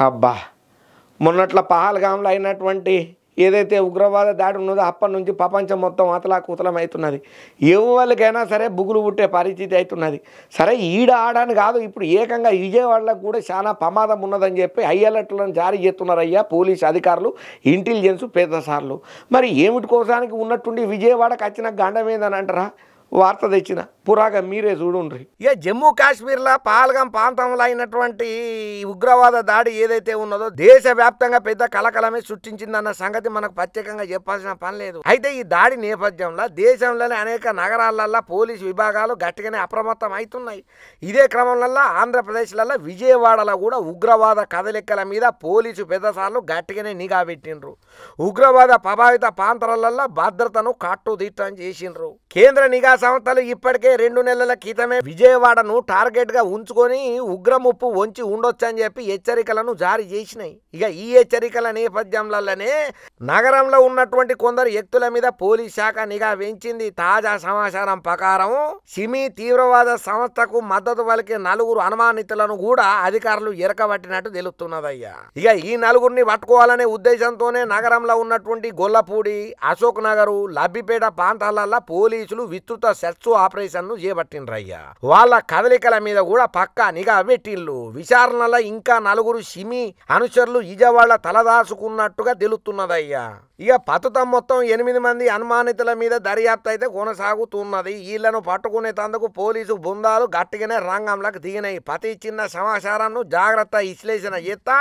అబ్బా! మొన్నట్ల పహల్గామ్‌లో అయినటువంటి ఏదైతే ఉగ్రవాద దాడి ఉన్నదో అప్పటి నుంచి ప్రపంచం మొత్తం అతలాకుతలమవుతున్నది. ఎవ్వలికైనా సరే బుగులు పుట్టే పరిస్థితి అవుతున్నది. సరే ఈడ ఆడని కాదు, ఇప్పుడు ఏకంగా విజయవాడలో కూడా చాలా ప్రమాదం ఉన్నదని చెప్పి హై అలర్ట్లను జారీ చేస్తున్నారయ్యా పోలీసు అధికారులు, ఇంటెలిజెన్స్ పెద్దసార్లు. మరి ఏమిటి కోసానికి ఉన్నట్టుండి విజయవాడకు వచ్చిన గండం ఏందని అంటారా? వార్త తెచ్చిన పురాగా మీరే చూడుండ్రి. ఇక జమ్మూ కాశ్మీర్లో పహల్గాం ప్రాంతంలో అయినటువంటి ఉగ్రవాద దాడి ఏదైతే ఉన్నదో దేశవ్యాప్తంగా పెద్ద కలకలమే సృష్టించిందన్న సంగతి మనకు ప్రత్యేకంగా చెప్పాల్సిన పని లేదు. అయితే ఈ దాడి నేపథ్యంలో దేశంలోని అనేక నగరాలలో పోలీసు విభాగాలు గట్టిగానే అప్రమత్తం అవుతున్నాయి. ఇదే క్రమంలో ఆంధ్రప్రదేశ్లలో విజయవాడలో కూడా ఉగ్రవాద కదలికల మీద పోలీసు పెద్దసార్లు గట్టిగానే నిఘా పెట్టిండ్రు. ఉగ్రవాద ప్రభావిత ప్రాంతాలలో భద్రతను కట్టుదిట్టం చేసిండ్రు. కేంద్ర నిఘా సంస్థలు ఇప్పటికే 2 నెలల క్రితమే విజయవాడను టార్గెట్ గా ఉంచుకొని ఉగ్రముప్పు వంచి ఉండొచ్చని చెప్పి హెచ్చరికలను జారీ చేసినాయి. ఇక ఈ హెచ్చరికల నేపథ్యంలోనే నగరంలో ఉన్నటువంటి కొందరు వ్యక్తుల మీద పోలీస్ శాఖ నిఘా వేయించింది. తాజా సమాచారం ప్రకారం సిమి తీవ్రవాద సంస్థకు మద్దతు పలికే 4 అనుమానితులను కూడా అధికారులు ఎరకబట్టినట్టు తెలుస్తున్నదయ్యా. ఇక ఈ 4ని పట్టుకోవాలనే ఉద్దేశంతోనే నగరంలో ఉన్నటువంటి గొల్లపూడి, అశోక్ నగర్, లబ్బిపేట ప్రాంతాలలో పోలీసులు విస్తృత సెర్చ్ ఆపరేషన్ చేపట్టిండ్రయ్యా. వాళ్ళ కదలికల మీద కూడా పక్కా నిఘా పెట్టిండ్రు. విచారణలో ఇంకా 4 సిమి అనుచరులు విజయవాడ తలదాచుకున్నట్టుగా తెలుస్తున్నదయ్యా. ఇక ప్రస్తుతం మొత్తం 8 మంది అనుమానితుల మీద దర్యాప్తు అయితే కొనసాగుతున్నది. వీళ్లను పట్టుకునేందుకు పోలీసు బృందాలు గట్టిగానే రంగంలోకి దిగినాయి. ప్రతి చిన్న సమాచారాన్ని జాగ్రత్త విశ్లేషణ చేస్తా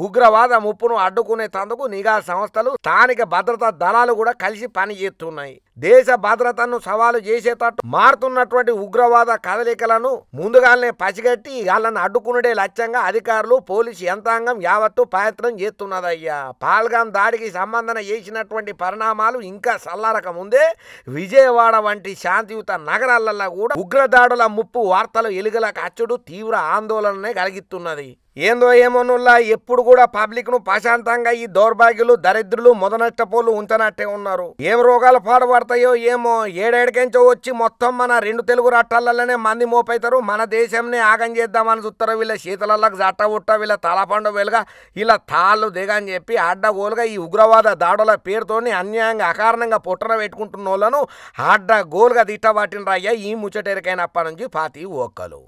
ఉగ్రవాద ముప్పును అడ్డుకునేందుకు నిఘా సంస్థలు, స్థానిక భద్రతా దళాలు కూడా కలిసి పనిచేస్తున్నాయి. దేశ భద్రతను సవాలు చేసేటట్టు మారుతున్నటువంటి ఉగ్రవాద కదలికలను ముందుగానే పసిగట్టి వాళ్ళని అడ్డుకునే లక్ష్యంగా అధికారులు, పోలీసు యంత్రాంగం యావత్తు ప్రయత్నం చేస్తున్నదయ్యా. పహల్గాం దాడికి సంబంధం చేసినటువంటి పరిణామాలు ఇంకా చల్లారక ముందే విజయవాడ వంటి శాంతియుత నగరాలలో కూడా ఉగ్రదాడుల ముప్పు వార్తలు ఎలుగులకు అచ్చుడు తీవ్ర ఆందోళననే కలిగిస్తున్నది. ఏందో ఏమోనుల్లా ఎప్పుడు కూడా పబ్లిక్ ను ప్రశాంతంగా ఈ దౌర్భాగ్యులు, దరిద్రులు, మొదనష్టపోలు ఉంచనట్టే ఉన్నారు. ఏం రోగాలు పాడుపడతాయో ఏమో, ఏడేడికెంచో వచ్చి మొత్తం మన 2 తెలుగు రాష్ట్రాలలోనే మంది మోపైతారు. మన దేశంనే ఆగం చేద్దామని చూస్తారు. వీళ్ళ శీతలలకు జట్ట ఉట్ట, వీళ్ళ తలపండు వెలుగా, ఇలా తాళ్ళు దిగని చెప్పి అడ్డగోలుగా ఈ ఉగ్రవాద దాడుల పేరుతోని అన్యాయంగా అకారణంగా పొట్టన పెట్టుకుంటున్న వాళ్ళను అడ్డగోలుగా తిట్టబట్టిన రయ్యా ఈ ముచ్చటెరికైనప్పటి నుంచి పాతి ఒక్కలు.